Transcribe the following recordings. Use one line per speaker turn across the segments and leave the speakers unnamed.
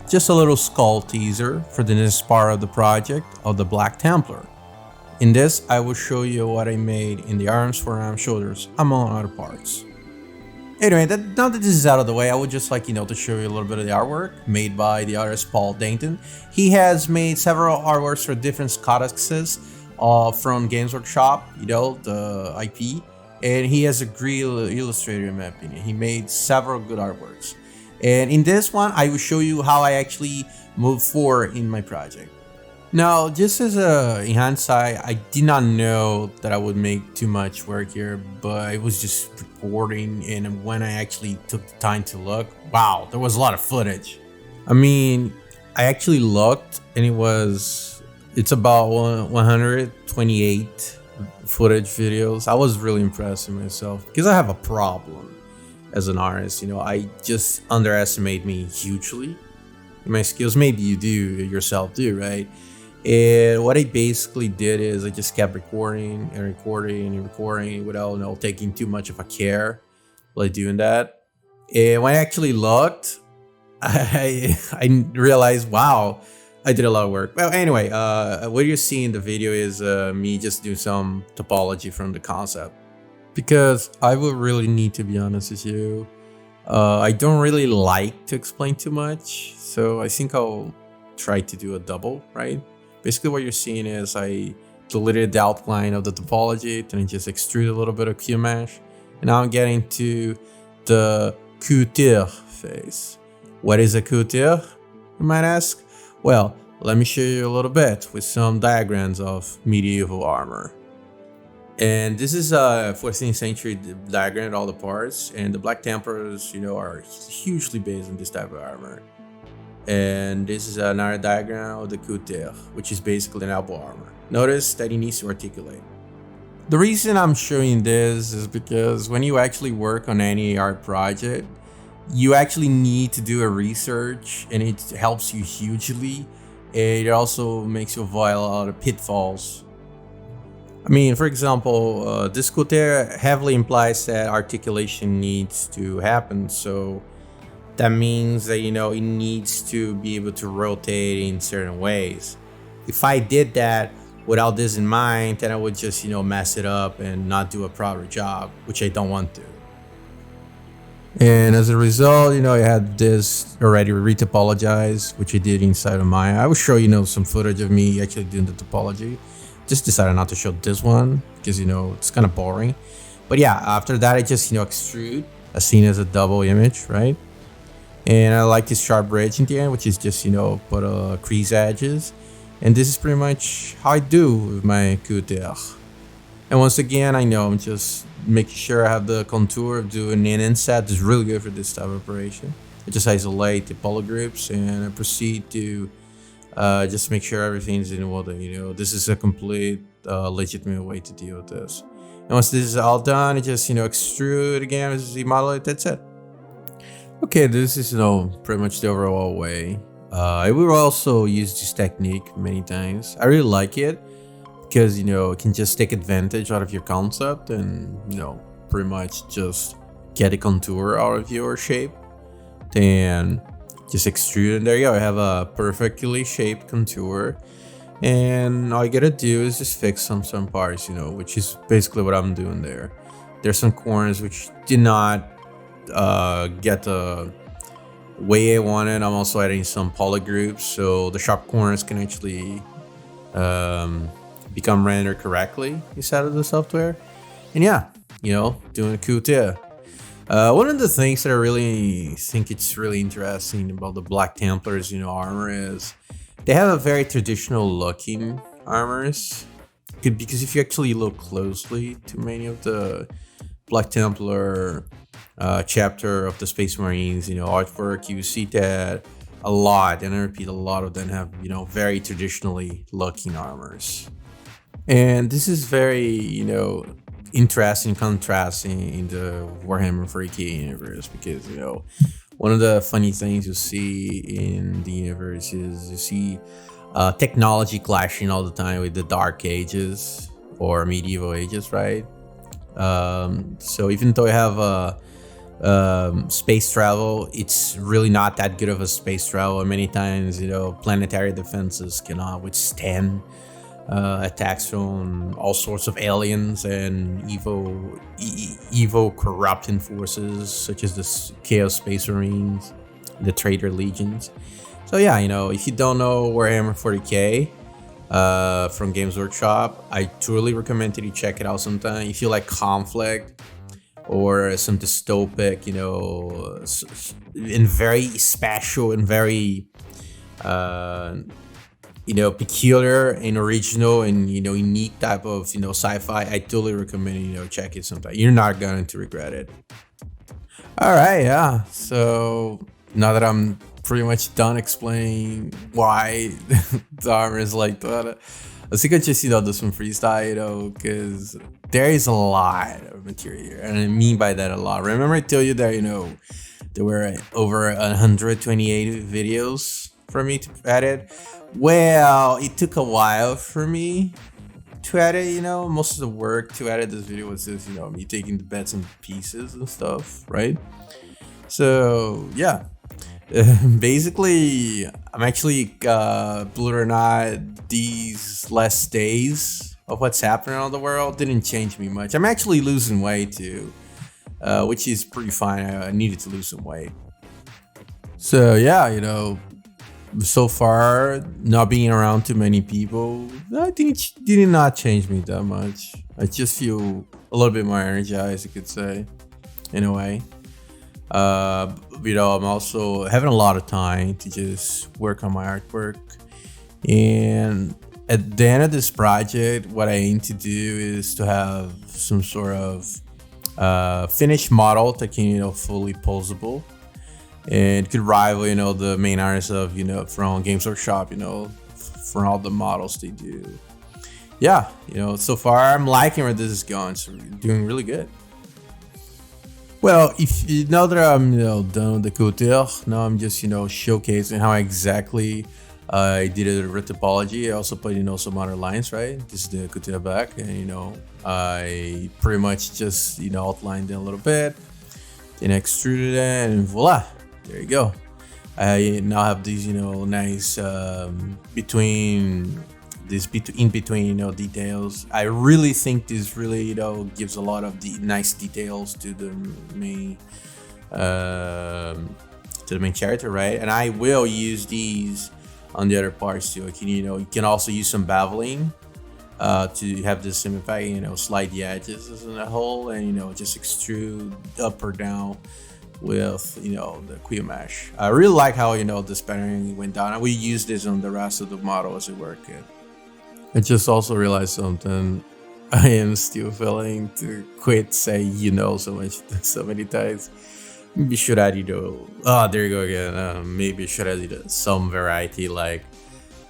Just a little skull teaser for the next part of the project of the Black Templar. In this, I will show you what I made in the arms, forearms, shoulders, among other parts. Anyway, now that this is out of the way, I would just like, to show you a little bit of the artwork made by the artist Paul Dainton. He has made several artworks for different codices from Games Workshop, the IP, and he has a great illustrator in my opinion. He made several good artworks. And in this one, I will show you how I actually move forward in my project. Now, just as in hindsight, I did not know that I would make too much work here, but I was just recording, and when I actually took the time to look, wow, there was a lot of footage. I mean, I actually looked, and it's about 128 footage videos. I was really impressed with myself because I have a problem as an artist. I just underestimate me hugely in my skills. Maybe you do yourself too, right? And what I basically did is I just kept recording without taking too much of a care while doing that. And when I actually looked, I realized, wow, I did a lot of work. Well, anyway, what you're seeing in the video is me just doing some topology from the concept. Because I would really need to be honest with you, I don't really like to explain too much. So I think I'll try to do a double, right? Basically what you're seeing is I deleted the outline of the topology, then I just extrude a little bit of QMesh. And now I'm getting to the couture phase. What is a couture, you might ask? Well, let me show you a little bit with some diagrams of medieval armor. And this is a 14th century diagram of all the parts, and the Black Templars, are hugely based on this type of armor. And this is another diagram of the couture, which is basically an elbow armor. Notice that it needs to articulate. The reason I'm showing this is because when you actually work on any art project, you actually need to do a research, and it helps you hugely. It also makes you avoid a lot of pitfalls. I mean, for example, this couture heavily implies that articulation needs to happen. So that means that, it needs to be able to rotate in certain ways. If I did that without this in mind, then I would just, mess it up and not do a proper job, which I don't want to. And as a result, I had this already retopologized, which I did inside of mine. I will show some footage of me actually doing the topology. Just decided not to show this one because, it's kind of boring. But yeah, after that, I just, extrude as seen as a double image, right? And I like this sharp bridge in the end, which is just, put crease edges. And this is pretty much how I do with my couture. And once again, I'm just making sure I have the contour of doing an inset. It's really good for this type of operation. I just isolate the polygroups and I proceed to just make sure everything's in order. This is a complete legitimate way to deal with this. And once this is all done, I just extrude again as you model it. That's it. Okay, this is pretty much the overall way. I will also use this technique many times. I really like it because it can just take advantage out of your concept and pretty much just get a contour out of your shape. Then just extrude, and there you go. I have a perfectly shaped contour, and all you gotta do is just fix some parts, which is basically what I'm doing there. There's some corners which did not get the way I wanted. I'm also adding some polygroups, so the sharp corners can actually become rendered correctly inside of the software. And yeah, doing a couture. One of the things that I really think it's really interesting about the Black Templars, armor is they have a very traditional looking armors. Because if you actually look closely to many of the Black Templar chapter of the Space Marines, artwork, you see that a lot, and I repeat, a lot of them have, very traditionally looking armors. And this is very, interesting contrasting in the Warhammer 40k universe, because one of the funny things you see in the universe is you see technology clashing all the time with the Dark Ages or medieval ages, right? So even though I have space travel, it's really not that good of a space travel. And many times, planetary defenses cannot withstand attacks from all sorts of aliens and evil corrupting forces, such as the Chaos Space Marines, the Traitor Legions. So yeah, if you don't know Warhammer 40k from Games Workshop, I truly recommend that you check it out sometime. If you like conflict or some dystopic, and very special and very peculiar and original and unique type of sci-fi, I totally recommend check it sometime. You're not going to regret it. All right, yeah. So now that I'm pretty much done explaining why the armor is like that, I think I just do some freestyle, because there is a lot of material here, and I mean by that a lot. Remember I told you that there were over 128 videos for me to edit. Well, it took a while for me to edit, most of the work to edit this video was just, me taking the bits and pieces and stuff, right? So, yeah. Basically, I'm actually, believe it or not, these last days of what's happening around the world didn't change me much. I'm actually losing weight too, which is pretty fine. I needed to lose some weight. So, yeah, so far, not being around too many people, I think it did not change me that much. I just feel a little bit more energized, you could say, in a way. I'm also having a lot of time to just work on my artwork. And at the end of this project, what I aim to do is to have some sort of finished model that can, fully posable. And it could rival, the main artists of, from Games Workshop, from all the models they do. Yeah, so far I'm liking where this is going. So we're doing really good. Well, if you know that I'm, done with the couture, now I'm just, showcasing how exactly I did it with topology. I also put, some other lines, right? This is the couture back, and, I pretty much just, outlined it a little bit, then extruded it, and voila. There you go. I now have these, nice in between, details. I really think this really, gives a lot of nice details to the main character, right? And I will use these on the other parts too. You can also use some beveling to have this same effect. Slide the edges as a whole, and just extrude up or down with the quill mesh. I really like how this pattern went down, and we use this on the rest of the model as it worked. I just also realized something. I am still failing to quit saying so many times. Maybe should add there you go again. Maybe should add some variety, like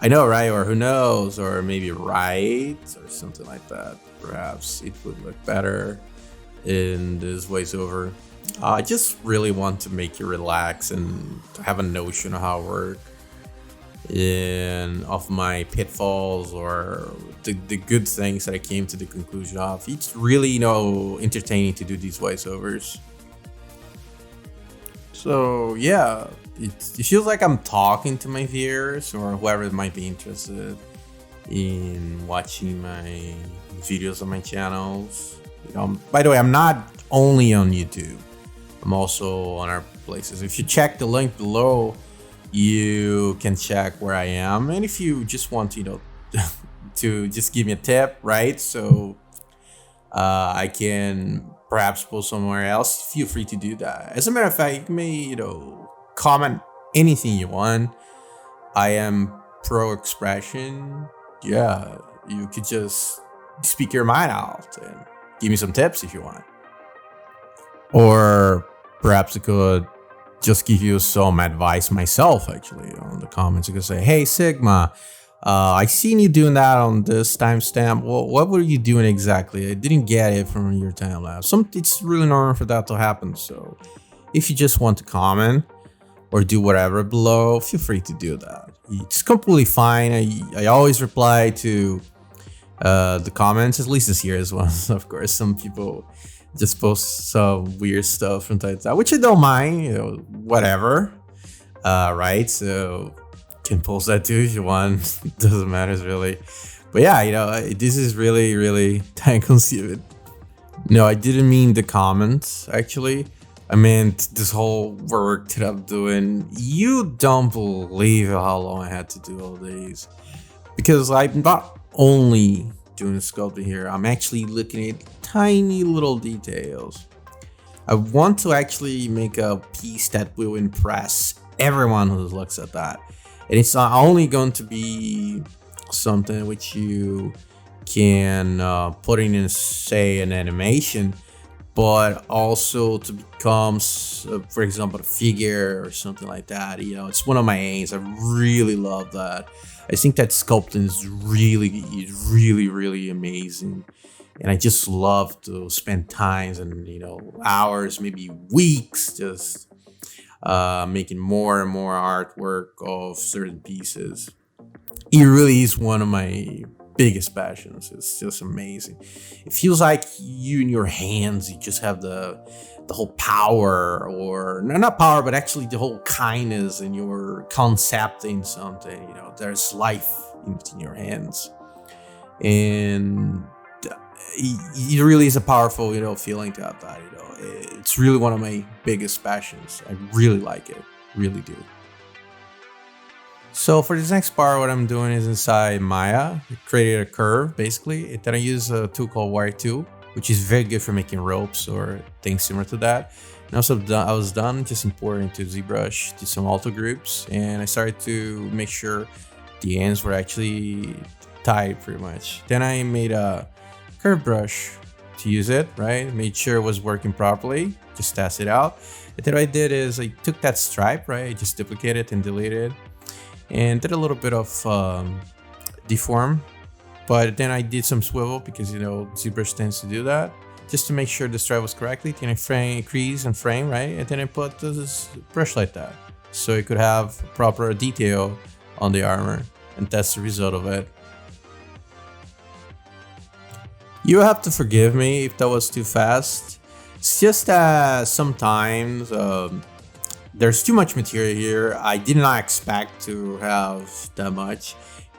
I know, right? Or who knows? Or maybe right, or something like that. Perhaps it would look better in this voiceover. I just really want to make you relax and have a notion of how I work, and of my pitfalls or the good things that I came to the conclusion of. It's really, entertaining to do these voiceovers. So yeah, it feels like I'm talking to my viewers or whoever might be interested in watching my videos on my channels. By the way, I'm not only on YouTube. I'm also on our places. If you check the link below, you can check where I am. And if you just want to, to just give me a tip, right? So I can perhaps post somewhere else, feel free to do that. As a matter of fact, you may, comment anything you want. I am pro expression. Yeah, you could just speak your mind out and give me some tips if you want. Or perhaps I could just give you some advice myself, actually, on the comments. You could say, hey, Sigma, I seen you doing that on this timestamp. Well, what were you doing exactly? I didn't get it from your time lapse. It's really normal for that to happen. So if you just want to comment or do whatever below, feel free to do that. It's completely fine. I always reply to the comments, at least this year as well. Of course, some people just post some weird stuff from time to time, which I don't mind, you know, whatever. Right? So can post that too if you want. It doesn't matter really. But yeah, you know, this is really, really time consuming. No, I didn't mean the comments actually. I meant this whole work that I'm doing. You don't believe how long I had to do all these. Because I'm not only doing sculpting here, I'm actually looking at tiny little details. I want to actually make a piece that will impress everyone who looks at that. And it's not only going to be something which you can put in, say, an animation, but also to become, for example, a figure or something like that. You know, it's one of my aims. I really love that. I think that sculpting is really amazing. And I just love to spend times and, you know, hours, maybe weeks, just making more and more artwork of certain pieces. It really is one of my biggest passions. It's just amazing. It feels like you in your hands, you just have the whole power, or not power, but actually the whole kindness, and you're concepting something. You know, there's life in your hands, and it really is a powerful, you know, feeling to have that. You know, it's really one of my biggest passions. I really like it, really do. So for this next part, what I'm doing is inside Maya, I created a curve basically. Then I use a tool called Wire 2, which is very good for making ropes or things similar to that. And also I was done just importing to Zbrush, did some auto groups, and I started to make sure the ends were actually tied pretty much. Then I made a curve brush to use it, right? Made sure it was working properly, just test it out. And then what I did is I took that stripe, right? I just duplicated it and deleted it, and did a little bit of deform, but then I did some swivel because, you know, ZBrush tends to do that, just to make sure the stripe was correctly. Then I frame, crease and frame, right? And then I put this brush like that, so it could have proper detail on the armor, and that's the result of it. You have to forgive me if that was too fast. It's just that sometimes there's too much material here. I did not expect to have that much.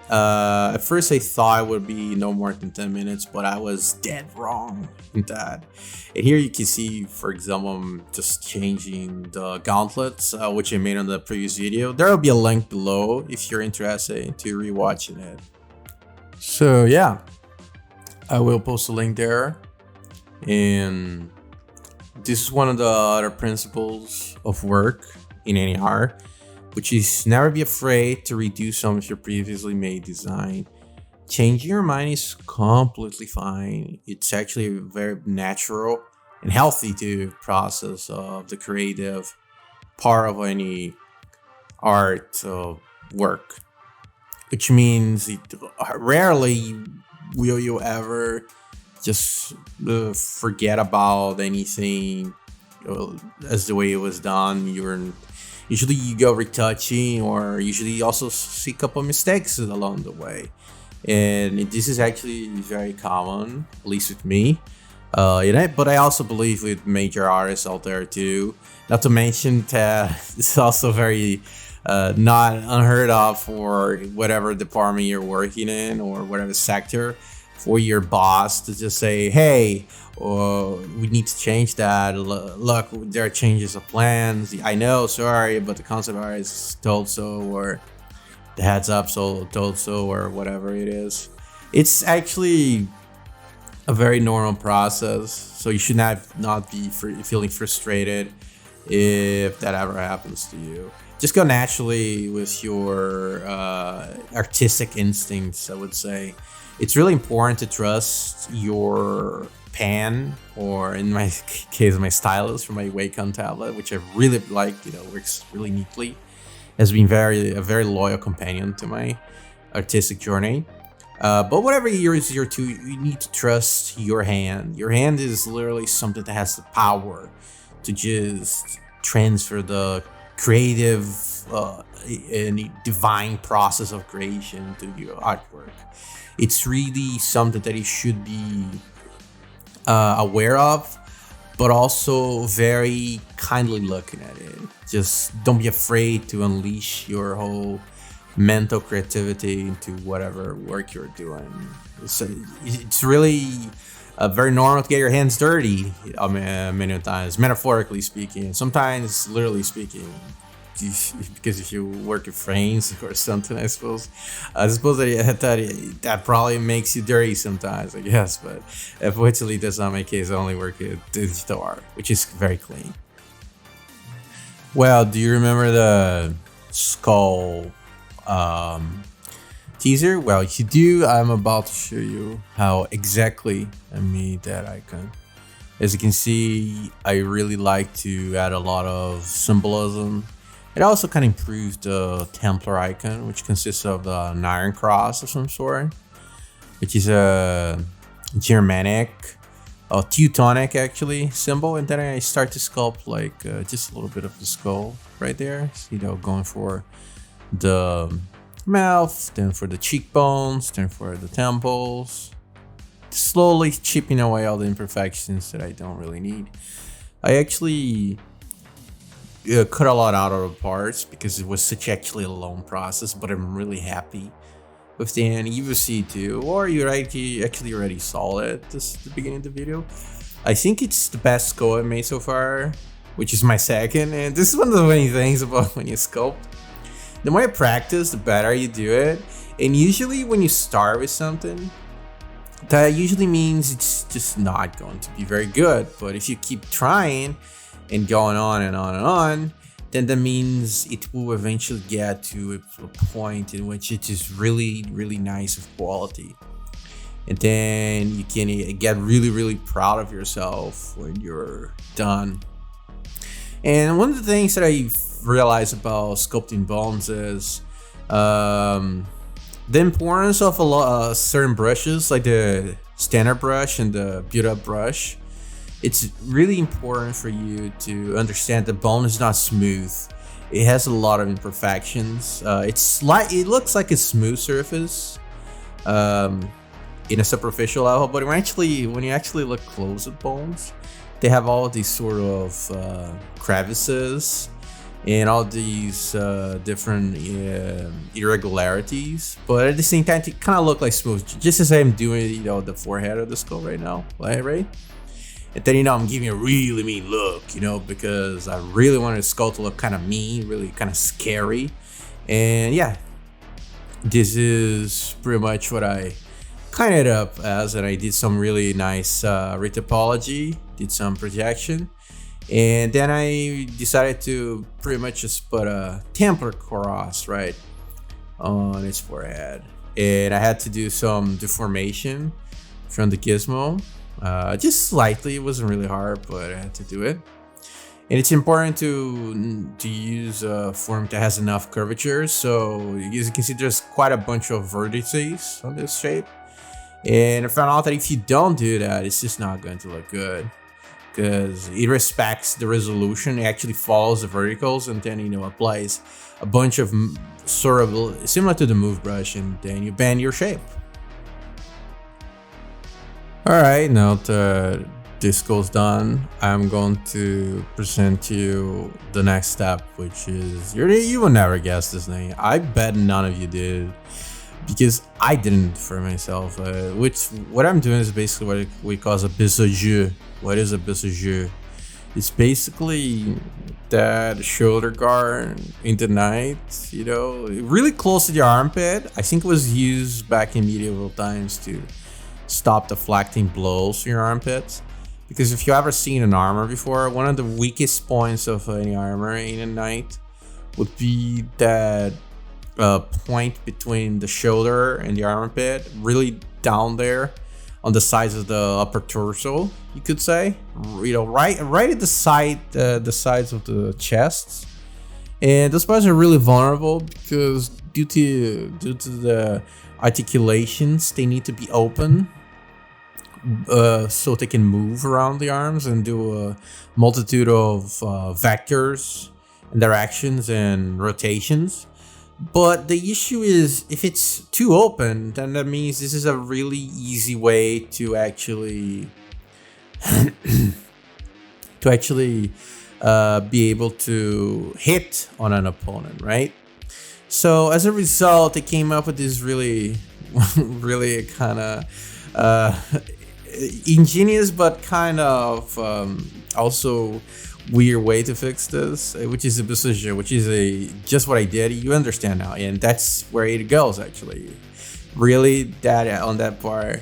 At first I thought it would be no more than 10 minutes, but I was dead wrong in that. And here you can see, for example, I'm just changing the gauntlets, which I made on the previous video. There will be a link below if you're interested to rewatching it. So yeah, I will post a link there. And this is one of the other principles of work in any art, which is never be afraid to redo some of your previously made design. Changing your mind is completely fine. It's actually a very natural and healthy to process of the creative part of any art work, which means rarely will you ever just forget about anything as the way it was done. Usually you go retouching, or usually also see a couple mistakes along the way, and this is actually very common, at least with me. But I also believe with major artists out there too. Not to mention that it's also very not unheard of for whatever department you're working in or whatever sector, for your boss to just say, hey, we need to change that. Look, there are changes of plans. I know, sorry, but the concept artist told so, or the heads up told so, or whatever it is. It's actually a very normal process, so you should not be feeling frustrated if that ever happens to you. Just go naturally with your artistic instincts, I would say. It's really important to trust your pen, or in my case, my stylus for my Wacom tablet, which I really like. You know, works really neatly. Has been a very loyal companion to my artistic journey. But whatever yours is your tool, you need to trust your hand. Your hand is literally something that has the power to just transfer the creative and divine process of creation to your artwork. It's really something that you should be aware of. but also very kindly looking at it. Just don't be afraid to unleash your whole mental creativity into whatever work you're doing. It's really very normal to get your hands dirty many times, metaphorically speaking, sometimes literally speaking. Because if you work with frames or something, I suppose that probably makes you dirty sometimes, I guess. But unfortunately, that's not my case. I only work with digital art, which is very clean. Well, do you remember the skull teaser? Well, if you do, I'm about to show you how exactly I made that icon. As you can see, I really like to add a lot of symbolism. It also kind of improves the Templar icon, which consists of an iron cross of some sort, which is a Germanic, a Teutonic actually symbol. And then I start to sculpt like just a little bit of the skull right there. So, you know, going for the mouth, then for the cheekbones, then for the temples. Slowly chipping away all the imperfections that I don't really need. I actually cut a lot out of the parts because it was such actually a long process, but I'm really happy with the end. You will see too, or you actually already saw it at the beginning of the video. I think it's the best skull I made so far, which is my second, and this is one of the funny things about when you sculpt. The more you practice, the better you do it, and usually when you start with something, that usually means it's just not going to be very good. But if you keep trying and going on and on and on, then that means it will eventually get to a point in which it is really, really nice of quality. And then you can get really, really proud of yourself when you're done. And one of the things that I realized about sculpting bones is the importance of certain brushes, like the standard brush and the build-up brush. It's really important for you to understand the bone is not smooth. It has a lot of imperfections. It looks like a smooth surface in a superficial level, but when you actually look close at bones, they have all these sort of crevices and all these different irregularities, but at the same time, it kind of look like smooth, just as I'm doing, you know, the forehead of the skull right now, right? And then, you know, I'm giving a really mean look, you know, because I really wanted the skull to look kind of mean, really kind of scary. And yeah, this is pretty much what I kind of ended up as. And I did some really nice retopology, did some projection. And then I decided to pretty much just put a Templar cross right on its forehead. And I had to do some deformation from the gizmo. Just slightly. It wasn't really hard, but I had to do it. And it's important to use a form that has enough curvature. So as you can see, there's quite a bunch of vertices on this shape. And I found out that if you don't do that, it's just not going to look good, because it respects the resolution. It actually follows the verticals and then, you know, applies a bunch of sort of similar to the move brush, and then you bend your shape. Alright, now that this goes done, I'm going to present you the next step, which is, you will never guess this name. I bet none of you did, because I didn't for myself. What I'm doing is basically what we call a bissage. What is a bissage? It's basically that shoulder guard in the night, you know, really close to the armpit. I think it was used back in medieval times to stop deflecting blows from your armpits, because if you ever seen an armor before, one of the weakest points of any armor in a knight would be that point between the shoulder and the armpit, really down there on the sides of the upper torso, you could say, you know, right at the sides of the chests. And those parts are really vulnerable because due to the articulations, they need to be open so they can move around the arms and do a multitude of vectors and directions and rotations. But the issue is, if it's too open, then that means this is a really easy way to actually to actually be able to hit on an opponent, right? So as a result, I came up with this really, really kind of ingenious but kind of also weird way to fix this, which is a position, which is just what I did. You understand now, and that's where it goes actually. Really, that on that part.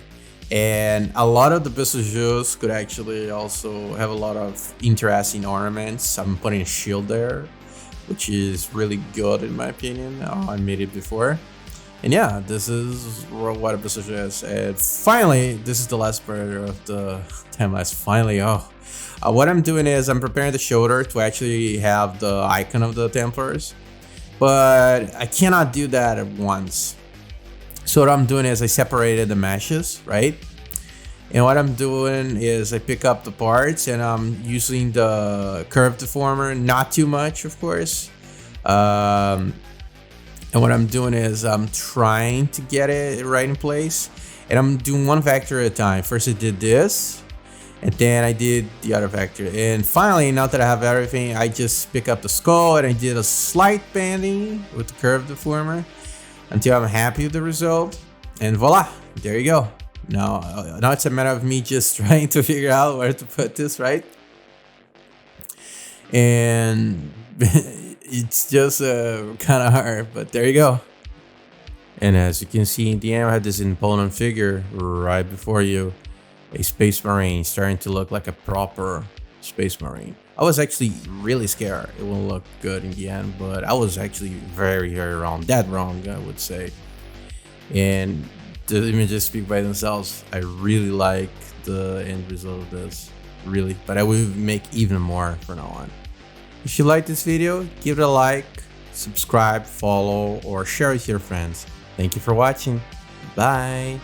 And a lot of the visages could actually also have a lot of interesting ornaments. I'm putting a shield there, which is really good in my opinion. I made it before. And yeah, this is what a visage is. And finally, this is the last part of the timelapse. Finally, what I'm doing is I'm preparing the shoulder to actually have the icon of the Templars. But I cannot do that at once. So what I'm doing is I separated the meshes, right? And what I'm doing is I pick up the parts and I'm using the curve deformer, not too much, of course. And what I'm doing is I'm trying to get it right in place. And I'm doing one vector at a time. First I did this, and then I did the other vector. And finally, now that I have everything, I just pick up the skull and I did a slight bending with the curve deformer until I'm happy with the result, and voila, there you go. Now it's a matter of me just trying to figure out where to put this, right? And it's just kind of hard, but there you go. And as you can see in the end, I have this imponent figure right before you, a space marine starting to look like a proper space marine. I was actually really scared it won't look good in the end, but I was actually very, very wrong. That wrong, I would say. And the images speak by themselves. I really like the end result of this, really. But I will make even more from now on. If you like this video, give it a like, subscribe, follow, or share with your friends. Thank you for watching. Bye.